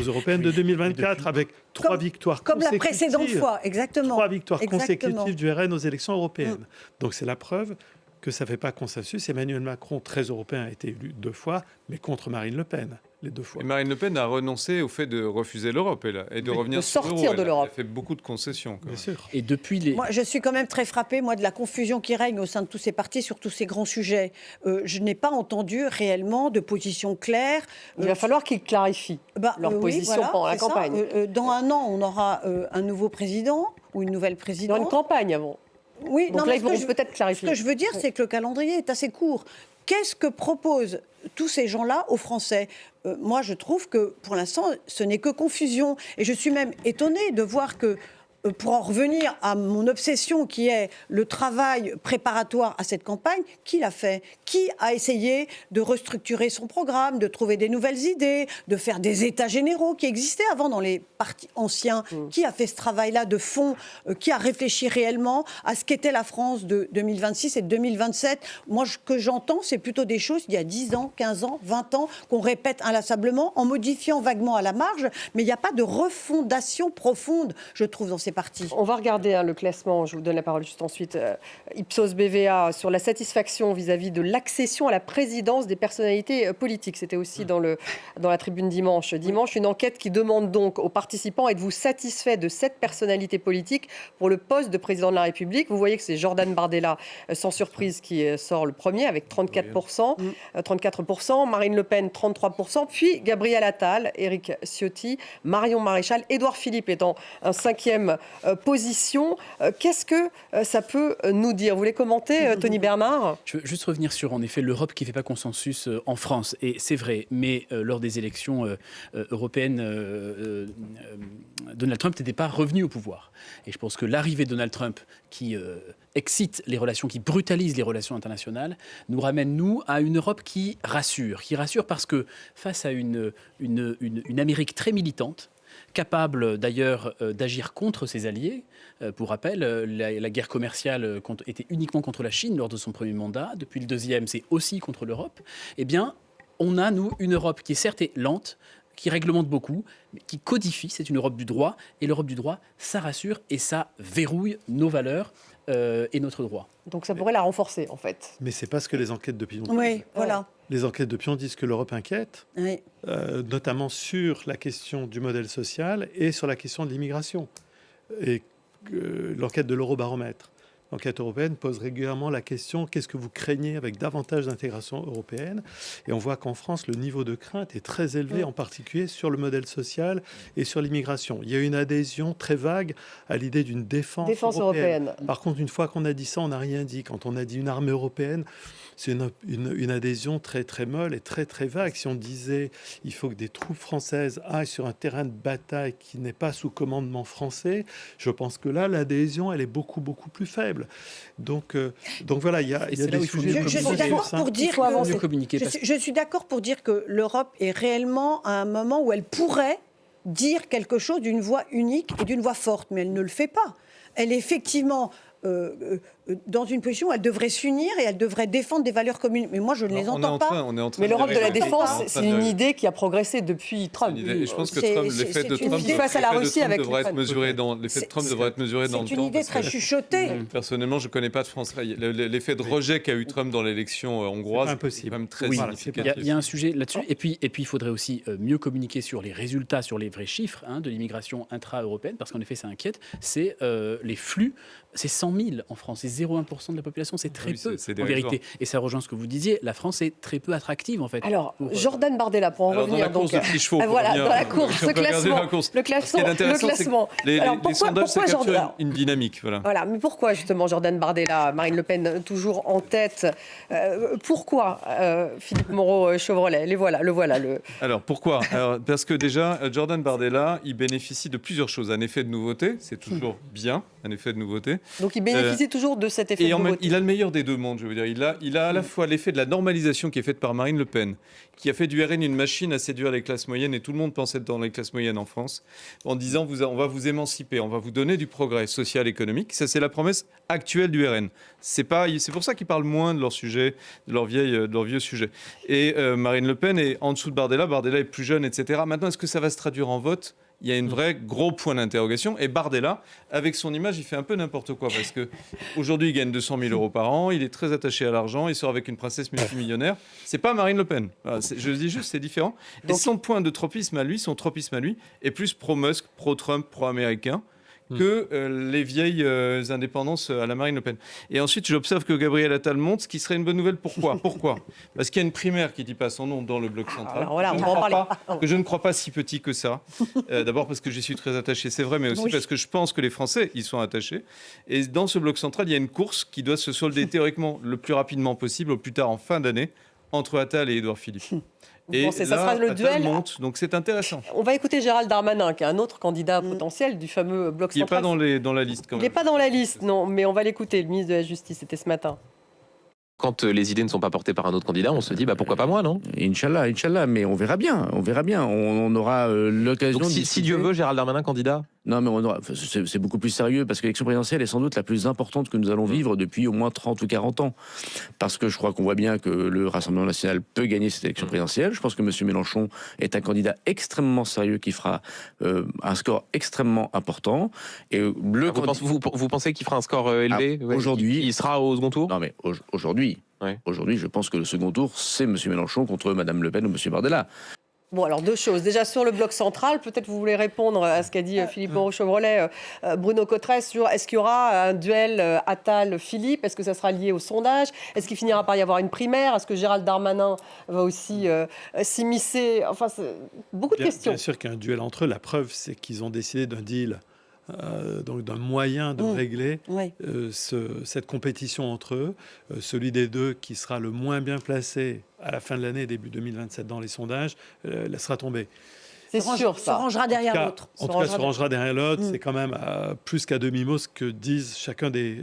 aux européennes de 2024, avec trois victoires comme consécutives. La précédente fois, exactement. 3 victoires consécutives du RN aux élections européennes. Donc c'est la preuve que ça ne fait pas consensus. Emmanuel Macron, très européen, a été élu 2 fois, mais contre Marine Le Pen, les 2 fois. Et Marine Le Pen a renoncé au fait de refuser l'Europe et de revenir sur l'euro. Sortir de l'Europe. Elle a fait beaucoup de concessions. Bien sûr. Et depuis les... Moi, je suis quand même très frappée, de la confusion qui règne au sein de tous ces partis sur tous ces grands sujets. Je n'ai pas entendu réellement de position claire. Il va falloir qu'ils clarifient leur position pendant la campagne. Dans un an, on aura un nouveau président ou une nouvelle présidente. Dans une campagne avant. Oui, donc là, ils vont peut-être clarifier. Ce que je veux dire, c'est que le calendrier est assez court. Qu'est-ce que proposent tous ces gens-là aux Français ? Moi, je trouve que, pour l'instant, ce n'est que confusion. Et je suis même étonnée de voir que, pour en revenir à mon obsession qui est le travail préparatoire à cette campagne, qui l'a fait ? Qui a essayé de restructurer son programme, de trouver des nouvelles idées, de faire des états généraux qui existaient avant dans les partis anciens ? Qui a fait ce travail-là de fond ? Qui a réfléchi réellement à ce qu'était la France de 2026 et de 2027 ? Moi, ce que j'entends, c'est plutôt des choses d'il y a 10 ans, 15 ans, 20 ans, qu'on répète inlassablement en modifiant vaguement à la marge, mais il n'y a pas de refondation profonde, je trouve, dans ces partis. On va regarder le classement, je vous donne la parole juste ensuite. Ipsos BVA sur la satisfaction vis-à-vis de l'accession à la présidence des personnalités politiques. C'était aussi dans la tribune dimanche. Dimanche, une enquête qui demande donc aux participants: êtes-vous satisfait de cette personnalité politique pour le poste de président de la République ? Vous voyez que c'est Jordan Bardella, sans surprise, qui sort le premier avec 34%. 34%, Marine Le Pen 33%, puis Gabriel Attal, Éric Ciotti, Marion Maréchal, Édouard Philippe est en un 5e position. Qu'est-ce que ça peut nous dire ? Vous voulez commenter, Tony Bernard ? Je veux juste revenir sur, en effet, l'Europe qui ne fait pas consensus en France. Et c'est vrai, mais lors des élections européennes, Donald Trump n'était pas revenu au pouvoir. Et je pense que l'arrivée de Donald Trump, qui excite les relations, qui brutalise les relations internationales, nous ramène, nous, à une Europe qui rassure parce que face à une Amérique très militante, capable d'ailleurs d'agir contre ses alliés. Pour rappel, la guerre commerciale était uniquement contre la Chine lors de son premier mandat. Depuis le deuxième, c'est aussi contre l'Europe. Eh bien, on a, nous, une Europe qui est certes lente, qui réglemente beaucoup, mais qui codifie. C'est une Europe du droit. Et l'Europe du droit, ça rassure et ça verrouille nos valeurs et notre droit. Donc ça pourrait la renforcer, en fait. Mais c'est pas ce que les enquêtes d'opinion disent. Oui, voilà. Les enquêtes d'opinion disent que l'Europe inquiète, notamment sur la question du modèle social et sur la question de l'immigration. Et l'enquête de l'Eurobaromètre, l'enquête européenne, pose régulièrement la question: qu'est-ce que vous craignez avec davantage d'intégration européenne ? Et on voit qu'en France, le niveau de crainte est très élevé, en particulier sur le modèle social et sur l'immigration. Il y a une adhésion très vague à l'idée d'une défense européenne. Par contre, une fois qu'on a dit ça, on n'a rien dit. Quand on a dit une armée européenne, c'est une adhésion très très molle et très très vague. Si on disait il faut que des troupes françaises aillent sur un terrain de bataille qui n'est pas sous commandement français, je pense que là l'adhésion elle est beaucoup beaucoup plus faible. Donc voilà, il y a des sujets. Je suis d'accord pour dire je suis d'accord pour dire que l'Europe est réellement à un moment où elle pourrait dire quelque chose d'une voix unique et d'une voix forte, mais elle ne le fait pas. Elle est effectivement dans une position où elle devrait s'unir et elle devrait défendre des valeurs communes. Mais moi, je ne les entends pas. Mais l'Europe de la défense, c'est une idée qui a progressé depuis Trump. Et je pense que l'effet de Trump face à la Russie avec devrait être mesuré dans l'effet de Trump devrait être mesuré dans le temps. C'est une idée très chuchotée. Personnellement, je ne connais pas de France. L'effet de rejet qu'a eu Trump dans l'élection hongroise, c'est quand même très significatif. Il y a un sujet là-dessus. Et puis, il faudrait aussi mieux communiquer sur les résultats, sur les vrais chiffres de l'immigration intra-européenne, parce qu'en effet, ça inquiète. C'est les flux. C'est 100 000 en France. C'est 0,1% de la population, c'est très peu c'est en vérité. Et ça rejoint ce que vous disiez, la France est très peu attractive en fait. Alors, Jordan Bardella, pour en revenir... Dans la course de petits chevaux, voilà, dans la course, le classement. Alors, les sondages, ça capture une dynamique. Voilà, mais pourquoi justement Jordan Bardella, Marine Le Pen toujours en tête pourquoi Philippe Moreau-Chevrolet le voilà. Alors, pourquoi parce que déjà, Jordan Bardella, il bénéficie de plusieurs choses. Un effet de nouveauté, c'est toujours bien, un effet de nouveauté. Donc, il bénéficie toujours de cet effet de nouveauté. Il a le meilleur des deux mondes, je veux dire. Il a à la fois l'effet de la normalisation qui est faite par Marine Le Pen, qui a fait du RN une machine à séduire les classes moyennes, et tout le monde pensait dans les classes moyennes en France, en disant on va vous émanciper, on va vous donner du progrès social, économique. Ça, c'est la promesse actuelle du RN. C'est pour ça qu'ils parlent moins de leur sujet, de leur vieux sujet. Et Marine Le Pen est en dessous de Bardella. Bardella est plus jeune, etc. Maintenant, est-ce que ça va se traduire en vote ? Il y a un vrai gros point d'interrogation. Et Bardella, avec son image, il fait un peu n'importe quoi. Parce qu'aujourd'hui, il gagne 200 000 € par an. Il est très attaché à l'argent. Il sort avec une princesse multimillionnaire. C'est pas Marine Le Pen. Voilà, je dis juste, c'est différent. Et son point de tropisme à lui, est plus pro-Musk, pro-Trump, pro-américain que les vieilles indépendances à la Marine Le Pen. Et ensuite, j'observe que Gabriel Attal monte, ce qui serait une bonne nouvelle. Pourquoi Parce qu'il y a une primaire qui ne dit pas son nom dans le bloc central. Alors voilà, on va en parler. Que je ne crois pas si petit que ça. D'abord parce que j'y suis très attaché, c'est vrai, mais aussi parce que je pense que les Français y sont attachés. Et dans ce bloc central, il y a une course qui doit se solder théoriquement le plus rapidement possible, au plus tard en fin d'année, entre Attal et Édouard Philippe. Et ça sera le Attal duel. monte, donc c'est intéressant. On va écouter Gérald Darmanin, qui est un autre candidat potentiel du fameux bloc central. Il n'est pas dans la liste quand même. Il n'est pas dans la liste, non, mais on va l'écouter. Le ministre de la Justice, c'était ce matin. Quand les idées ne sont pas portées par un autre candidat, on se dit pourquoi pas moi, non ? Inch'Allah, mais on verra bien. On aura l'occasion. Donc si Dieu veut, Gérald Darmanin candidat ? Non, mais c'est beaucoup plus sérieux parce que l'élection présidentielle est sans doute la plus importante que nous allons vivre depuis au moins 30 ou 40 ans. Parce que je crois qu'on voit bien que le Rassemblement national peut gagner cette élection présidentielle. Je pense que M. Mélenchon est un candidat extrêmement sérieux qui fera un score extrêmement important. Et vous pensez qu'il fera un score élevé aujourd'hui, il sera au second tour ? Non, mais aujourd'hui, je pense que le second tour, c'est M. Mélenchon contre Mme Le Pen ou M. Bardella. Bon, alors deux choses. Déjà, sur le bloc central, peut-être vous voulez répondre à ce qu'a dit Philippe Moreau-Chevrolet, Bruno Cotresse, sur est-ce qu'il y aura un duel Attal-Philippe ? Est-ce que ça sera lié au sondage ? Est-ce qu'il finira par y avoir une primaire ? Est-ce que Gérald Darmanin va aussi s'immiscer ? Enfin, beaucoup de questions. Bien sûr qu'il y a un duel entre eux. La preuve, c'est qu'ils ont décidé d'un deal. Donc d'un moyen de régler cette compétition entre eux. Celui des deux qui sera le moins bien placé à la fin de l'année, début 2027 dans les sondages, laissera tomber. C'est sûr, ça. Se rangera derrière l'autre. En tout cas, se rangera derrière l'autre. C'est quand même plus qu'à demi-mot ce que disent chacun des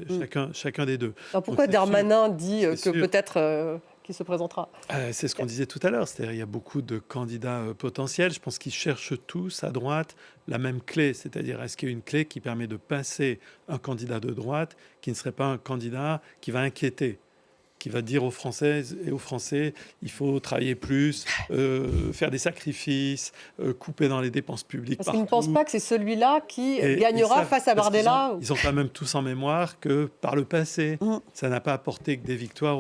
deux. Alors pourquoi Darmanin dit que peut-être... qui se présentera. C'est ce qu'on disait tout à l'heure, c'est-à-dire il y a beaucoup de candidats potentiels. Je pense qu'ils cherchent tous à droite la même clé, c'est-à-dire est-ce qu'il y a une clé qui permet de passer un candidat de droite qui ne serait pas un candidat qui va inquiéter, qui va dire aux Françaises et aux Français, il faut travailler plus, faire des sacrifices, couper dans les dépenses publiques. Parce qu'ils ne pensent pas que c'est celui-là qui gagnera face à Bardella. Ils ont quand même tous en mémoire que par le passé, ça n'a pas apporté que des victoires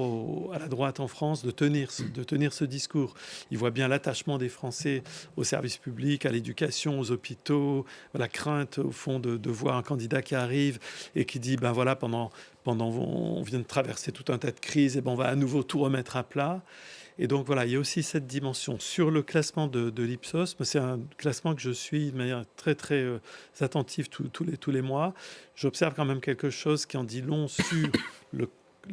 à la droite en France de tenir ce discours. Ils voient bien l'attachement des Français aux services publics, à l'éducation, aux hôpitaux, la crainte au fond de voir un candidat qui arrive et qui dit, ben voilà, pendant on vient de traverser tout un tas de crises, et on va à nouveau tout remettre à plat. Et donc voilà, il y a aussi cette dimension. Sur le classement de l'Ipsos, c'est un classement que je suis de manière très très attentive tous les mois. J'observe quand même quelque chose qui en dit long sur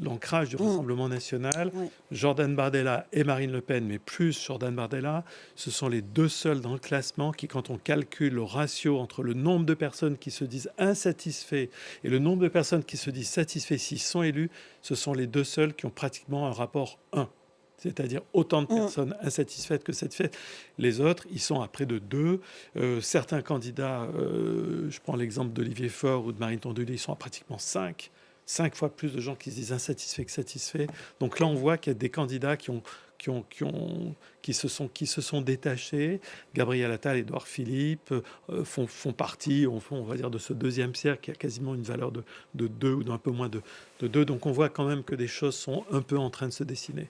l'ancrage du Rassemblement national. Jordan Bardella et Marine Le Pen, mais plus Jordan Bardella, ce sont les deux seuls dans le classement qui, quand on calcule le ratio entre le nombre de personnes qui se disent insatisfaits et le nombre de personnes qui se disent satisfaits s'ils sont élus, ce sont les deux seuls qui ont pratiquement un rapport 1. C'est-à-dire autant de personnes insatisfaites que satisfaites. Les autres, ils sont à près de 2. Certains candidats, je prends l'exemple d'Olivier Faure ou de Marine Tondelier, ils sont à pratiquement 5 fois plus de gens qui se disent insatisfaits que satisfaits. Donc là, on voit qu'il y a des candidats qui se sont détachés. Gabriel Attal et Édouard Philippe font partie, on va dire, de ce deuxième cercle qui a quasiment une valeur de 2 ou d'un peu moins de 2. Donc on voit quand même que des choses sont un peu en train de se dessiner.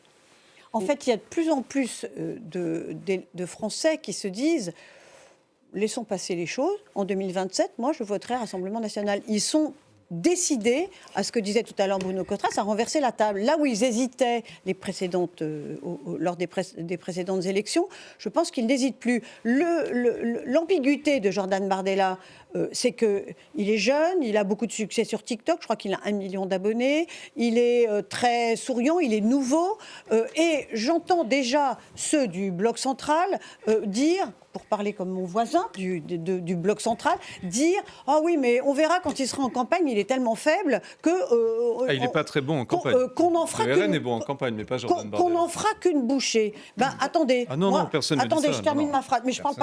En fait, il y a de plus en plus de Français qui se disent laissons passer les choses. En 2027, moi, je voterai Rassemblement national. Ils sont décidé, à ce que disait tout à l'heure Bruno Cottras, à renverser la table. Là où ils hésitaient lors des précédentes élections, je pense qu'ils n'hésitent plus. L'ambiguïté de Jordan Bardella, c'est qu'il est jeune, il a beaucoup de succès sur TikTok, je crois qu'il a 1 million d'abonnés, il est très souriant, il est nouveau, et j'entends déjà ceux du Bloc central dire, pour parler comme mon voisin du Bloc central, dire « Ah oui, mais on verra quand il sera en campagne, il est tellement faible que... il n'est pas très bon en campagne. Qu'on en fera le RN est bon en campagne, mais pas Jordan Bardella. Qu'on n'en fera qu'une bouchée. » Attendez. Ah non, personne attendez, ne dit ça. Je termine ma phrase, mais je ne parle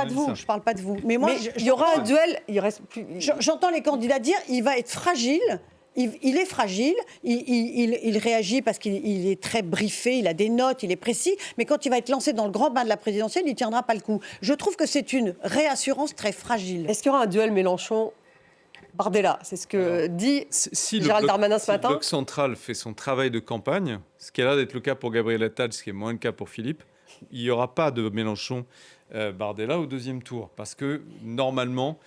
pas de vous. Mais moi, il y aura un duel, il reste plus... J'entends les candidats dire il va être fragile. Il est fragile, il réagit parce qu'il est très briefé, il a des notes, il est précis, mais quand il va être lancé dans le grand bain de la présidentielle, il ne tiendra pas le coup. Je trouve que c'est une réassurance très fragile. Est-ce qu'il y aura un duel Mélenchon-Bardella ? C'est ce que dit Gérald Darmanin ce matin. Si le Bloc central fait son travail de campagne, ce qui a l'air d'être le cas pour Gabriel Attal, ce qui est moins le cas pour Philippe, il n'y aura pas de Mélenchon-Bardella au deuxième tour. Parce que normalement...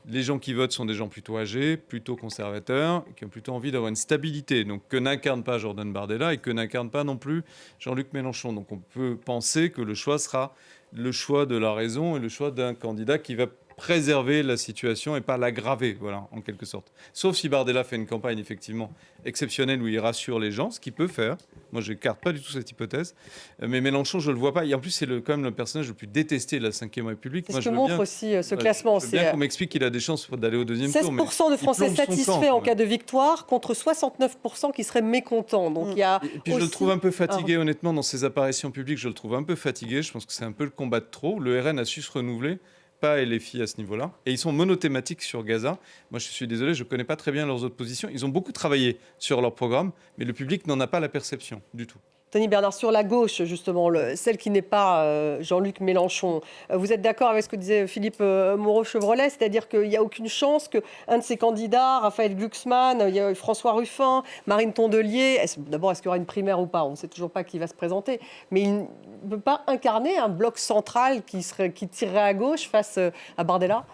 les gens qui votent sont des gens plutôt âgés, plutôt conservateurs, qui ont plutôt envie d'avoir une stabilité. Donc que n'incarne pas Jordan Bardella et que n'incarne pas non plus Jean-Luc Mélenchon. Donc on peut penser que le choix sera le choix de la raison et le choix d'un candidat qui va préserver la situation et pas l'aggraver, voilà, en quelque sorte. Sauf si Bardella fait une campagne effectivement exceptionnelle où il rassure les gens, ce qu'il peut faire. Moi, je n'écarte pas du tout cette hypothèse. Mais Mélenchon, je ne le vois pas. Et en plus, c'est quand même le personnage le plus détesté de la Ve République. C'est ce que montre aussi ce classement. Je veux bien qu'on m'explique qu'il a des chances d'aller au deuxième tour. 16% de Français satisfaits en cas de victoire contre 69% qui seraient mécontents. Donc, il y a et puis je le trouve un peu fatigué, honnêtement, dans ses apparitions publiques. Je le trouve un peu fatigué. Je pense que c'est un peu le combat de trop. Le RN a su se renouveler. Pas et les filles à ce niveau-là. Et ils sont monothématiques sur Gaza. Moi, je suis désolé, je ne connais pas très bien leurs autres positions. Ils ont beaucoup travaillé sur leur programme, mais le public n'en a pas la perception du tout. Tony Bernard, sur la gauche, justement, celle qui n'est pas Jean-Luc Mélenchon, vous êtes d'accord avec ce que disait Philippe Moreau-Chevrolet, c'est-à-dire qu'il n'y a aucune chance qu'un de ces candidats, Raphaël Glucksmann, il y a François Ruffin, Marine Tondelier, d'abord, est-ce qu'il y aura une primaire ou pas ? On ne sait toujours pas qui va se présenter, mais il ne peut pas incarner un bloc central qui tirerait à gauche face à Bardella ?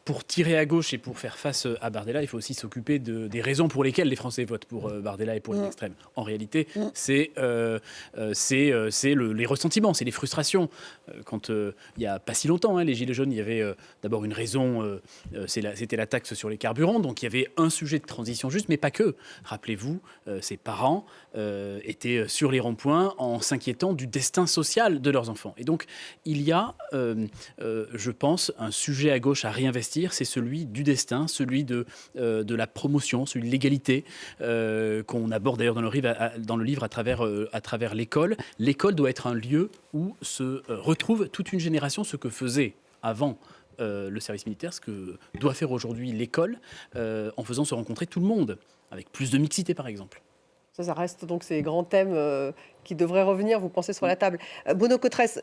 Pour tirer à gauche et pour faire face à Bardella, il faut aussi s'occuper des raisons pour lesquelles les Français votent pour Bardella et pour les extrêmes. En réalité, c'est les ressentiments, c'est les frustrations. Quand il n'y a pas si longtemps, les Gilets jaunes, il y avait d'abord une raison, c'était la taxe sur les carburants, donc il y avait un sujet de transition juste, mais pas que. Rappelez-vous, ces parents étaient sur les ronds-points en s'inquiétant du destin social de leurs enfants. Et donc, il y a, je pense, un sujet à gauche à réinvestir, c'est celui du destin, celui de la promotion, celui de l'égalité, qu'on aborde d'ailleurs dans le livre à travers l'école. L'école doit être un lieu où se retrouve toute une génération, ce que faisait avant le service militaire, ce que doit faire aujourd'hui l'école, en faisant se rencontrer tout le monde, avec plus de mixité par exemple. Ça reste donc ces grands thèmes qui devraient revenir, vous pensez, sur la table. Bruno Cottras,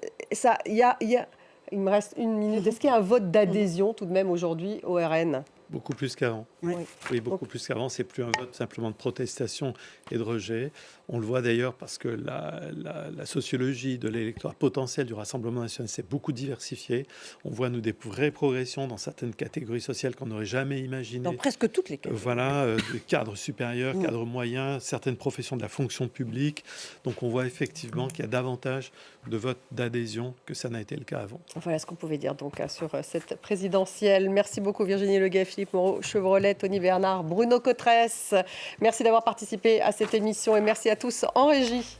il me reste 1 minute. Est-ce qu'il y a un vote d'adhésion tout de même aujourd'hui au RN ? Beaucoup plus qu'avant. Oui, beaucoup plus qu'avant. C'est plus un vote simplement de protestation et de rejet. On le voit d'ailleurs parce que la sociologie de l'électorat potentiel du Rassemblement national s'est beaucoup diversifiée. On voit, nous, des vraies progressions dans certaines catégories sociales qu'on n'aurait jamais imaginées. Dans presque toutes les catégories. Voilà, des cadres supérieurs, cadres moyens, certaines professions de la fonction publique. Donc on voit effectivement qu'il y a davantage de votes d'adhésion que ça n'a été le cas avant. Voilà ce qu'on pouvait dire donc sur cette présidentielle. Merci beaucoup Virginie Leguet, Philippe Moreau-Chevrolet, Tony Bernard, Bruno Cottras. Merci d'avoir participé à cette émission et merci à tous en régie.